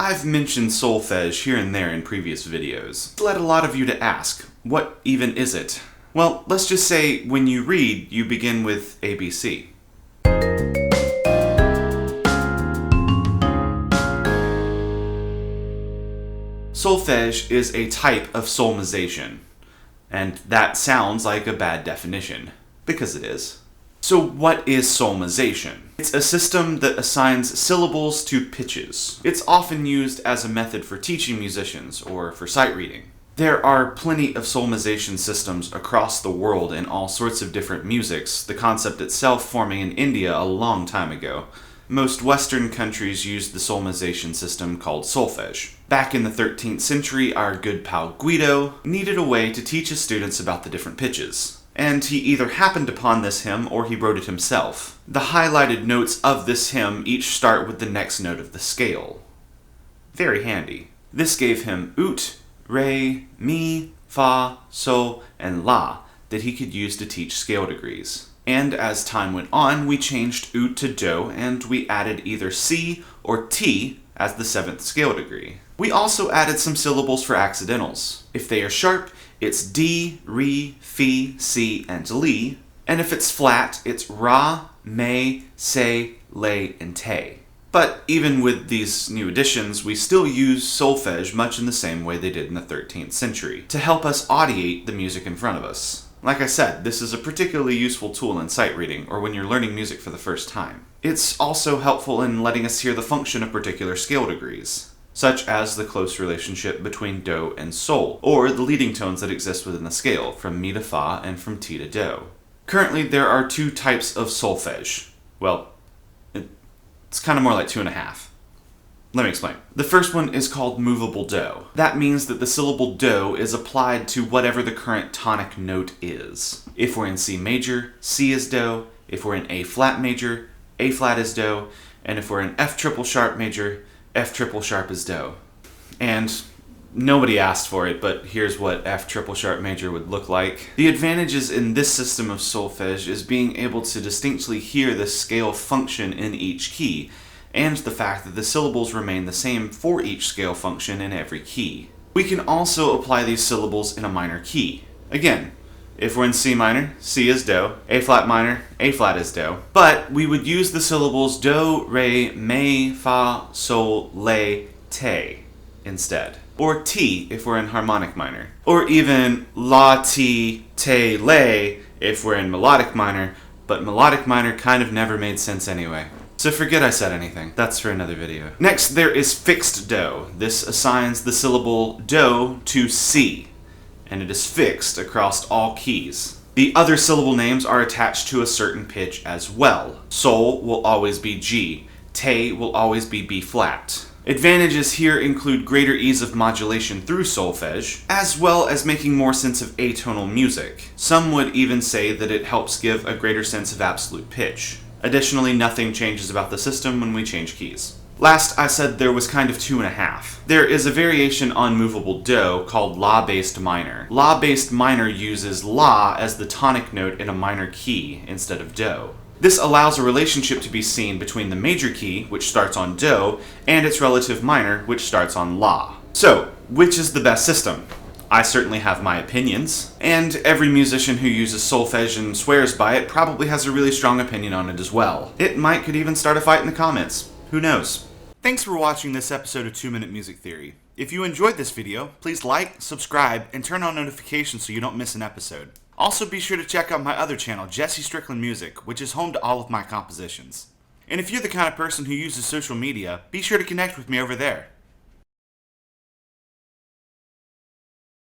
I've mentioned solfege here and there in previous videos. It's led a lot of you to ask, what even is it? Well, let's just say when you read, you begin with ABC. Solfege is a type of solmization, and that sounds like a bad definition, because it is. So what is solmization? It's a system that assigns syllables to pitches. It's often used as a method for teaching musicians or for sight reading. There are plenty of solmization systems across the world in all sorts of different musics, the concept itself forming in India a long time ago. Most Western countries used the solmization system called solfege. Back in the 13th century, our good pal Guido needed a way to teach his students about the different pitches. And he either happened upon this hymn or he wrote it himself. The highlighted notes of this hymn each start with the next note of the scale. Very handy. This gave him ut, re, mi, fa, sol, and la that he could use to teach scale degrees. And as time went on, we changed ut to do and we added either C or T as the 7th scale degree. We also added some syllables for accidentals. If they are sharp, it's D, Re, Fi, Si, and Li, and if it's flat, it's Ra, Me, Se, Le, and Te. But even with these new additions, we still use solfege much in the same way they did in the 13th century, to help us audiate the music in front of us. Like I said, this is a particularly useful tool in sight reading, or when you're learning music for the first time. It's also helpful in letting us hear the function of particular scale degrees, such as the close relationship between do and sol, or the leading tones that exist within the scale, from mi to fa and from ti to do. Currently, there are 2 types of solfege. Well, it's kind of more like 2.5. Let me explain. The first one is called movable do. That means that the syllable do is applied to whatever the current tonic note is. If we're in C major, C is do. If we're in A flat major, A flat is do. And if we're in F triple sharp major, F triple sharp is do. And nobody asked for it, but here's what F triple sharp major would look like. The advantages in this system of solfege is being able to distinctly hear the scale function in each key, and the fact that the syllables remain the same for each scale function in every key. We can also apply these syllables in a minor key. Again, if we're in C minor, C is do, A flat minor, A flat is do, but we would use the syllables do, re, mi, fa, sol, le, te instead. Or ti if we're in harmonic minor. Or even la, ti, te, le if we're in melodic minor, but melodic minor kind of never made sense anyway. So forget I said anything. That's for another video. Next, there is fixed do. This assigns the syllable do to C, and it is fixed across all keys. The other syllable names are attached to a certain pitch as well. Sol will always be G. Te will always be B flat. Advantages here include greater ease of modulation through solfege, as well as making more sense of atonal music. Some would even say that it helps give a greater sense of absolute pitch. Additionally, nothing changes about the system when we change keys. Last, I said there was kind of 2.5. There is a variation on movable do called la-based minor. La-based minor uses la as the tonic note in a minor key instead of do. This allows a relationship to be seen between the major key, which starts on do, and its relative minor, which starts on la. So, which is the best system? I certainly have my opinions, and every musician who uses solfege and swears by it probably has a really strong opinion on it as well. It could even start a fight in the comments. Who knows? Thanks for watching this episode of 2-Minute Music Theory. If you enjoyed this video, please like, subscribe, and turn on notifications so you don't miss an episode. Also be sure to check out my other channel, Jesse Strickland Music, which is home to all of my compositions. And if you're the kind of person who uses social media, be sure to connect with me over there.